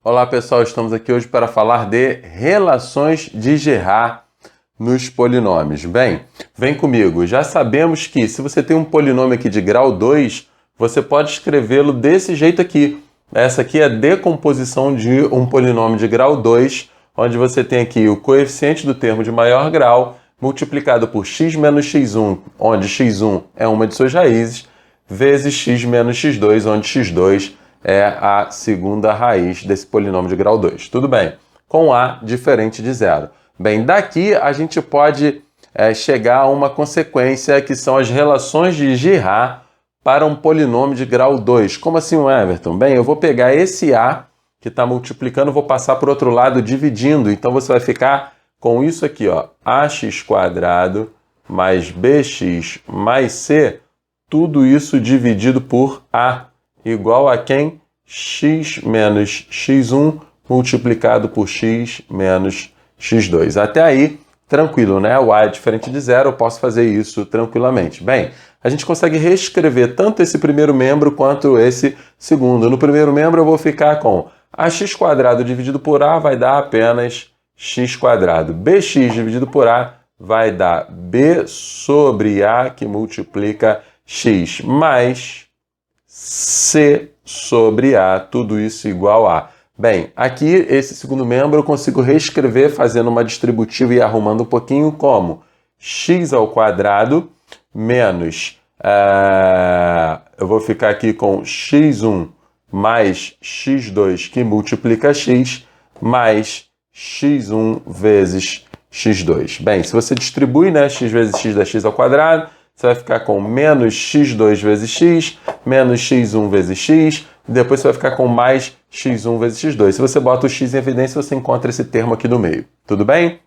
Olá pessoal, estamos aqui hoje para falar de relações de Girard nos polinômios. Bem, vem comigo. Já sabemos que se você tem um polinômio aqui de grau 2, você pode escrevê-lo desse jeito aqui. Essa aqui é a decomposição de um polinômio de grau 2, onde você tem aqui o coeficiente do termo de maior grau multiplicado por x menos x1, onde x1 é uma de suas raízes, vezes x menos x2, onde x2 é a segunda raiz desse polinômio de grau 2. Tudo bem? Com a diferente de zero. Bem, daqui a gente pode chegar a uma consequência que são as relações de Girard para um polinômio de grau 2. Como assim, Everton? Bem, eu vou pegar esse a que está multiplicando, vou passar para o outro lado dividindo. Então você vai ficar com isso aqui, ó, ax² mais bx mais c, tudo isso dividido por a, igual a quem? X menos x1 multiplicado por x menos x2. Até aí, tranquilo, né? O a é diferente de zero, eu posso fazer isso tranquilamente. Bem, a gente consegue reescrever tanto esse primeiro membro quanto esse segundo. No primeiro membro eu vou ficar com ax² dividido por a vai dar apenas x². Bx dividido por a vai dar b sobre a, que multiplica x, mais c sobre a, tudo isso igual a. Bem, aqui esse segundo membro eu consigo reescrever fazendo uma distributiva e arrumando um pouquinho como x² menos, eu vou ficar aqui com x1 mais x2 que multiplica x, mais x1 vezes x2. Bem, se você distribui, né, x vezes x dá x ao quadrado, você vai ficar com menos x2 vezes x, menos x1 vezes x, e depois você vai ficar com mais x1 vezes x2. Se você bota o x em evidência, você encontra esse termo aqui no meio. Tudo bem?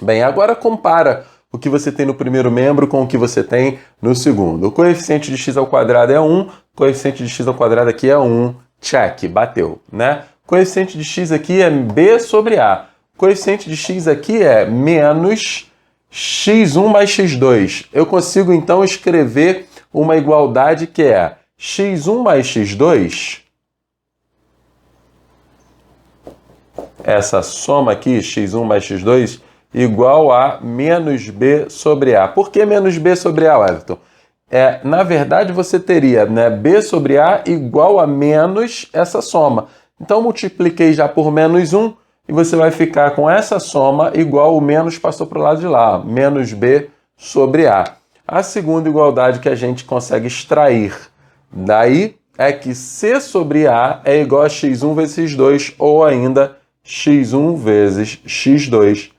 Bem, agora compara o que você tem no primeiro membro com o que você tem no segundo. O coeficiente de x ao quadrado é 1, o coeficiente de x ao quadrado aqui é 1, check, bateu, né? O coeficiente de x aqui é b sobre a. O coeficiente de x aqui é menos x1 mais x2. Eu consigo, então, escrever uma igualdade que é x1 mais x2, essa soma aqui, x1 mais x2, igual a menos b sobre a. Por que menos b sobre a, Everton? Na verdade, você teria, né, b sobre a igual a menos essa soma. Então, multipliquei já por menos 1, e você vai ficar com essa soma igual o menos passou para o lado de lá, menos b sobre a. A segunda igualdade que a gente consegue extrair daí é que c sobre a é igual a x1 vezes x2, ou ainda x1 vezes x2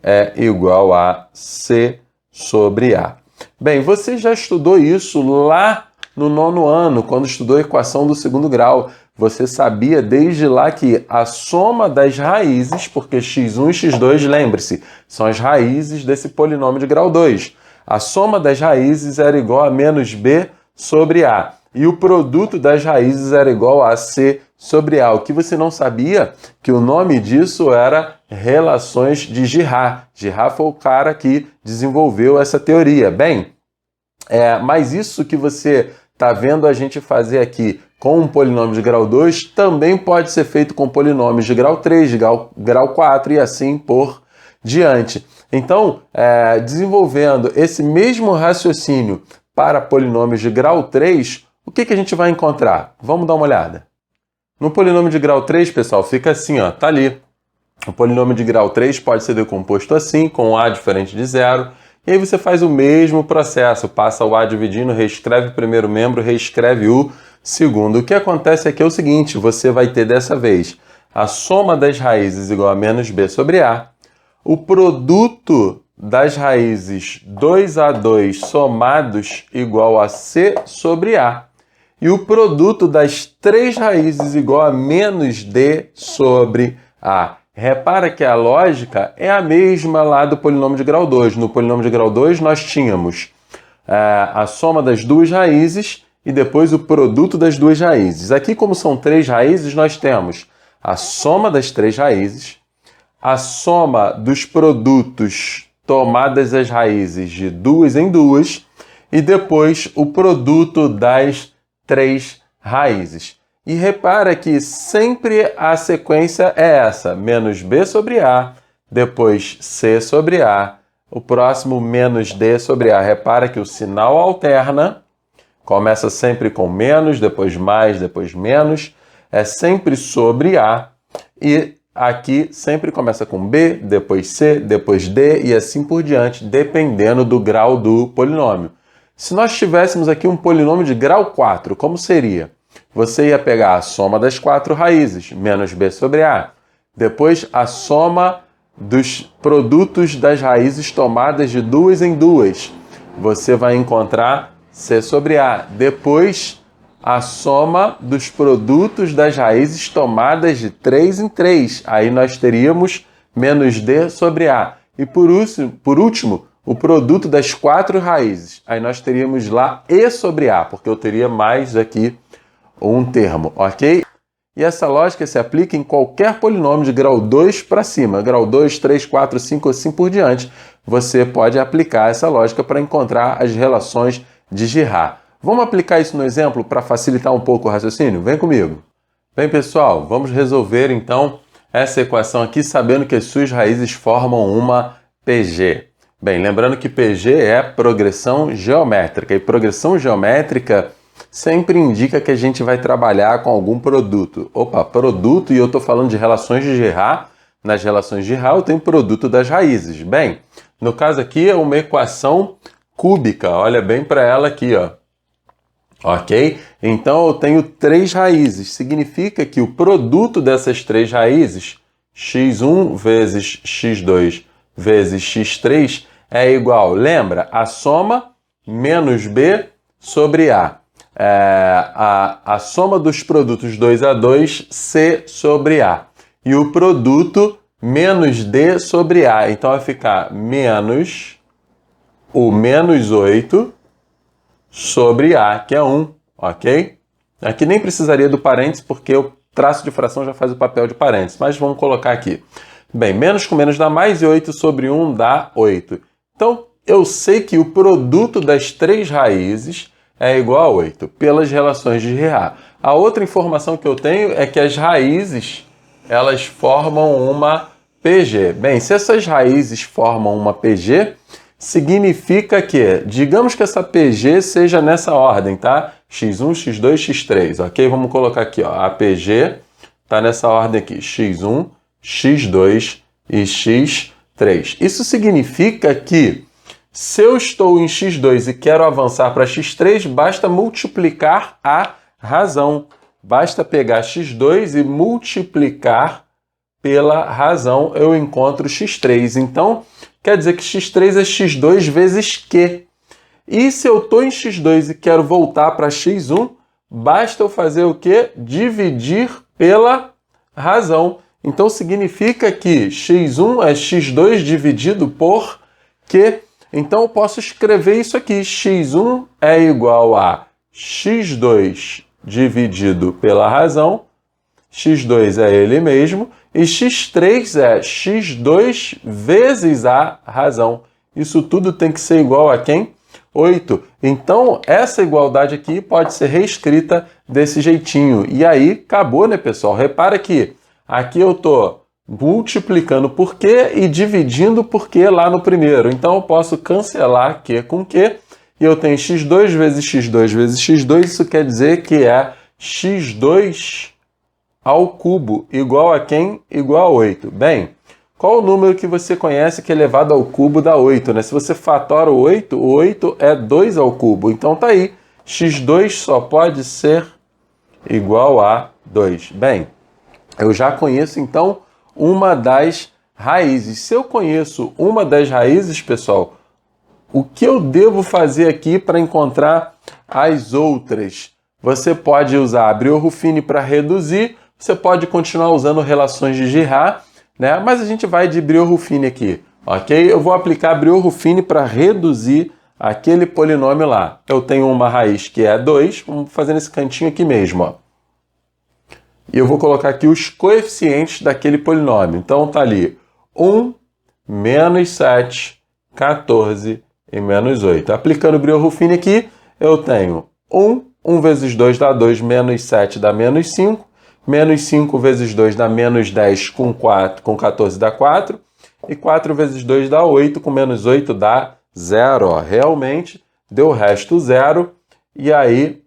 é igual a c sobre a. Bem, você já estudou isso lá no 9º ano, quando estudou a equação do segundo grau. Você sabia desde lá que a soma das raízes, porque x1 e x2, lembre-se, são as raízes desse polinômio de grau 2. A soma das raízes era igual a menos b sobre a. E o produto das raízes era igual a c sobre a. O que você não sabia? Que o nome disso era relações de Girard. Girard foi o cara que desenvolveu essa teoria. Bem, mas isso que você está vendo a gente fazer aqui com um polinômio de grau 2 também pode ser feito com polinômios de grau 3, de grau 4 e assim por diante. Então, desenvolvendo esse mesmo raciocínio para polinômios de grau 3, o que a gente vai encontrar? Vamos dar uma olhada. No polinômio de grau 3, pessoal, fica assim, ó, tá ali. O polinômio de grau 3 pode ser decomposto assim, com a diferente de zero. E aí você faz o mesmo processo, passa o a dividindo, reescreve o primeiro membro, reescreve o segundo. O que acontece aqui é o seguinte, você vai ter dessa vez a soma das raízes igual a menos b sobre a, o produto das raízes 2a2 somados igual a c sobre a, e o produto das três raízes igual a menos d sobre a. Repara que a lógica é a mesma lá do polinômio de grau 2. No polinômio de grau 2 nós tínhamos a soma das duas raízes e depois o produto das duas raízes. Aqui, como são três raízes, nós temos a soma das três raízes, a soma dos produtos tomadas as raízes de duas em duas e depois o produto das três raízes. E repara que sempre a sequência é essa, menos b sobre a, depois c sobre a, o próximo menos d sobre a. Repara que o sinal alterna, começa sempre com menos, depois mais, depois menos, é sempre sobre a, e aqui sempre começa com b, depois c, depois d, e assim por diante, dependendo do grau do polinômio. Se nós tivéssemos aqui um polinômio de grau 4, como seria? Você ia pegar a soma das 4 raízes, menos b sobre a. Depois, a soma dos produtos das raízes tomadas de duas em duas. Você vai encontrar c sobre a. Depois, a soma dos produtos das raízes tomadas de 3 em 3. Aí nós teríamos menos d sobre a. E por último, o produto das 4 raízes. Aí nós teríamos lá e sobre a, porque eu teria mais aqui um termo, ok? E essa lógica se aplica em qualquer polinômio de grau 2 para cima. Grau 2, 3, 4, 5, assim por diante. Você pode aplicar essa lógica para encontrar as relações de Girard. Vamos aplicar isso no exemplo para facilitar um pouco o raciocínio? Vem comigo. Bem, pessoal, vamos resolver então essa equação aqui sabendo que as suas raízes formam uma PG. Bem, lembrando que PG é progressão geométrica, e progressão geométrica sempre indica que a gente vai trabalhar com algum produto. Opa, produto, e eu estou falando de relações de Girard. Nas relações de Girard eu tenho produto das raízes. Bem, no caso aqui é uma equação cúbica, olha bem para ela aqui, ó. Ok? Então eu tenho 3 raízes, significa que o produto dessas 3 raízes, x1 vezes x2 vezes x3, é igual, lembra, a soma menos b sobre a. A soma dos produtos 2 a 2, c sobre a. E o produto menos d sobre a. Então vai ficar menos o menos 8 sobre a, que é 1, ok? Aqui nem precisaria do parênteses, porque o traço de fração já faz o papel de parênteses, mas vamos colocar aqui. Bem, menos com menos dá mais, e 8 sobre 1 dá 8. Então, eu sei que o produto das 3 raízes é igual a 8, pelas relações de Girard. A outra informação que eu tenho é que as raízes, elas formam uma PG. Bem, se essas raízes formam uma PG, significa que, digamos que essa PG seja nessa ordem, tá? x1, x2, x3, ok? Vamos colocar aqui, ó, a PG está nessa ordem aqui, x1, x2 e x3. Isso significa que, se eu estou em x2 e quero avançar para x3, basta multiplicar a razão. Basta pegar x2 e multiplicar pela razão, eu encontro x3. Então, quer dizer que x3 é x2 vezes Q. E se eu estou em x2 e quero voltar para x1, basta eu fazer o quê? Dividir pela razão. Então, significa que x1 é x2 dividido por Q. Então, eu posso escrever isso aqui. x1 é igual a x2 dividido pela razão. x2 é ele mesmo. E x3 é x2 vezes a razão. Isso tudo tem que ser igual a quem? 8. Então, essa igualdade aqui pode ser reescrita desse jeitinho. E aí, acabou, né, pessoal? Repara que aqui eu estou multiplicando por Q e dividindo por Q lá no primeiro. Então, eu posso cancelar Q com Q. E eu tenho x2 vezes x2 vezes x2. Isso quer dizer que é x2 ao cubo, igual a quem? Igual a 8. Bem, qual o número que você conhece que elevado ao cubo dá 8, né? Se você fatora o 8 é 2 ao cubo. Então tá aí, x2 só pode ser igual a 2. Bem, eu já conheço então uma das raízes. Se eu conheço uma das raízes, pessoal, o que eu devo fazer aqui para encontrar as outras? Você pode usar a Brio-Ruffini para reduzir, você pode continuar usando relações de Girard, né? Mas a gente vai de Brio-Ruffini aqui, ok? Eu vou aplicar Brio-Ruffini para reduzir aquele polinômio lá. Eu tenho uma raiz que é 2, vamos fazer nesse cantinho aqui mesmo, ó. E eu vou colocar aqui os coeficientes daquele polinômio. Então tá ali 1, menos 7, 14 e menos 8. Aplicando o Brio-Ruffini aqui, eu tenho 1 1 vezes 2 dá 2, menos 7 dá menos 5. Menos 5 vezes 2 dá menos 10, com 14 dá 4. E 4 vezes 2 dá 8, com menos 8 dá 0. Ó. Realmente, deu o resto 0. E aí,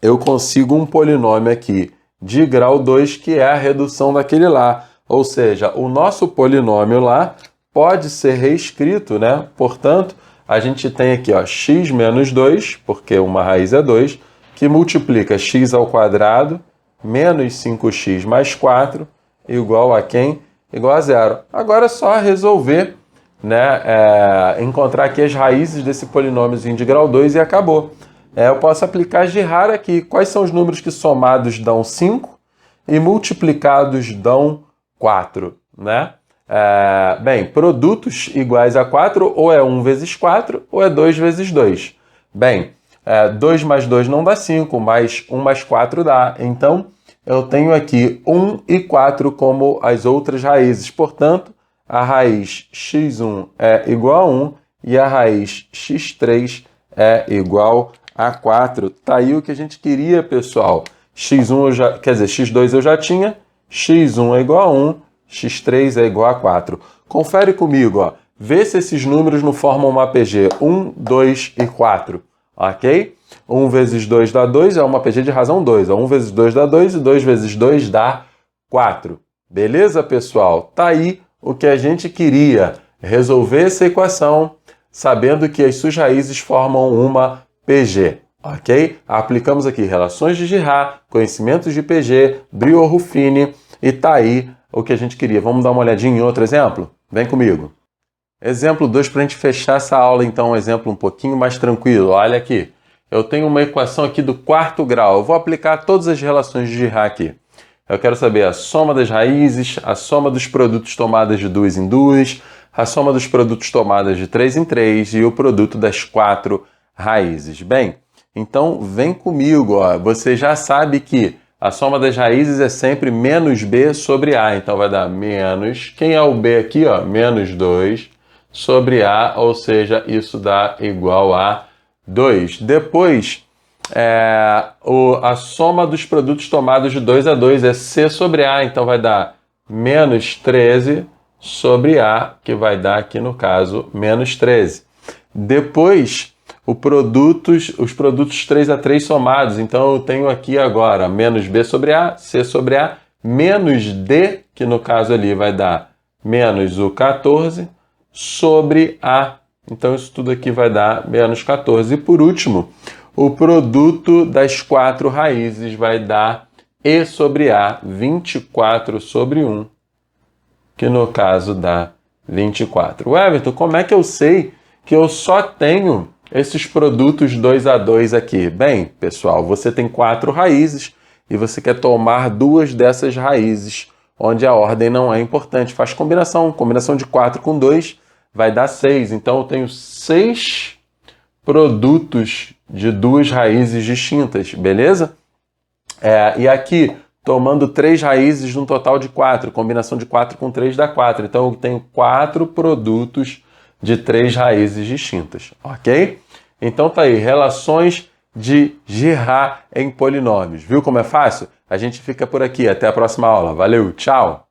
eu consigo um polinômio aqui de grau 2, que é a redução daquele lá. Ou seja, o nosso polinômio lá pode ser reescrito, né? Portanto, a gente tem aqui, ó, x menos 2, porque uma raiz é 2, que multiplica x ao quadrado menos 5x mais 4 igual a quem? Igual a 0. Agora é só resolver, né? Encontrar aqui as raízes desse polinômiozinho de grau 2 e acabou. Eu posso aplicar Girard aqui. Quais são os números que somados dão 5 e multiplicados dão 4, né? Bem, produtos iguais a 4 ou é 1 vezes 4 ou é 2 vezes 2. Bem, 2 mais 2 não dá 5, mas 1 mais 4 dá. Então, eu tenho aqui 1 e 4 como as outras raízes. Portanto, a raiz x1 é igual a 1 e a raiz x3 é igual a 4. Tá aí o que a gente queria, pessoal. x2 eu já tinha, x1 é igual a 1, x3 é igual a 4. Confere comigo, ó. Vê se esses números não formam uma PG. 1, 2 e 4, ok? 1 vezes 2 dá 2, é uma PG de razão 2. 1 vezes 2 dá 2 e 2 vezes 2 dá 4. Beleza, pessoal? Tá aí o que a gente queria. Resolver essa equação sabendo que as suas raízes formam uma PG, ok? Aplicamos aqui relações de Girard, conhecimentos de PG, Brio-Ruffini e tá aí o que a gente queria. Vamos dar uma olhadinha em outro exemplo? Vem comigo. Exemplo 2, para a gente fechar essa aula, então, um exemplo um pouquinho mais tranquilo. Olha aqui. Eu tenho uma equação aqui do 4º grau. Eu vou aplicar todas as relações de Girard aqui. Eu quero saber a soma das raízes, a soma dos produtos tomadas de 2 em 2, a soma dos produtos tomadas de 3 em 3 e o produto das 4 raízes. Bem, então vem comigo. Ó. Você já sabe que a soma das raízes é sempre menos b sobre a. Então vai dar menos, quem é o b aqui? Ó, menos 2 sobre a, ou seja, isso dá igual a 2. Depois, a soma dos produtos tomados de 2 a 2 é C sobre A, então vai dar menos 13 sobre A, que vai dar aqui no caso menos 13. Depois, os produtos 3 a 3 somados, então eu tenho aqui agora menos B sobre A, C sobre A, menos D, que no caso ali vai dar menos o 14, sobre A. Então, isso tudo aqui vai dar menos 14. E, por último, o produto das 4 raízes vai dar E sobre A, 24 sobre 1, que no caso dá 24. Everton, como é que eu sei que eu só tenho esses produtos 2 a 2 aqui? Bem, pessoal, você tem 4 raízes e você quer tomar 2 dessas raízes, onde a ordem não é importante. Faz combinação de 4 com 2 vai dar 6. Então, eu tenho 6 produtos de 2 raízes distintas, beleza? E aqui, tomando 3 raízes de um total de 4. Combinação de 4 com 3 dá 4. Então, eu tenho 4 produtos de 3 raízes distintas, ok? Então, tá aí, relações de Girard em polinômios. Viu como é fácil? A gente fica por aqui. Até a próxima aula. Valeu, tchau!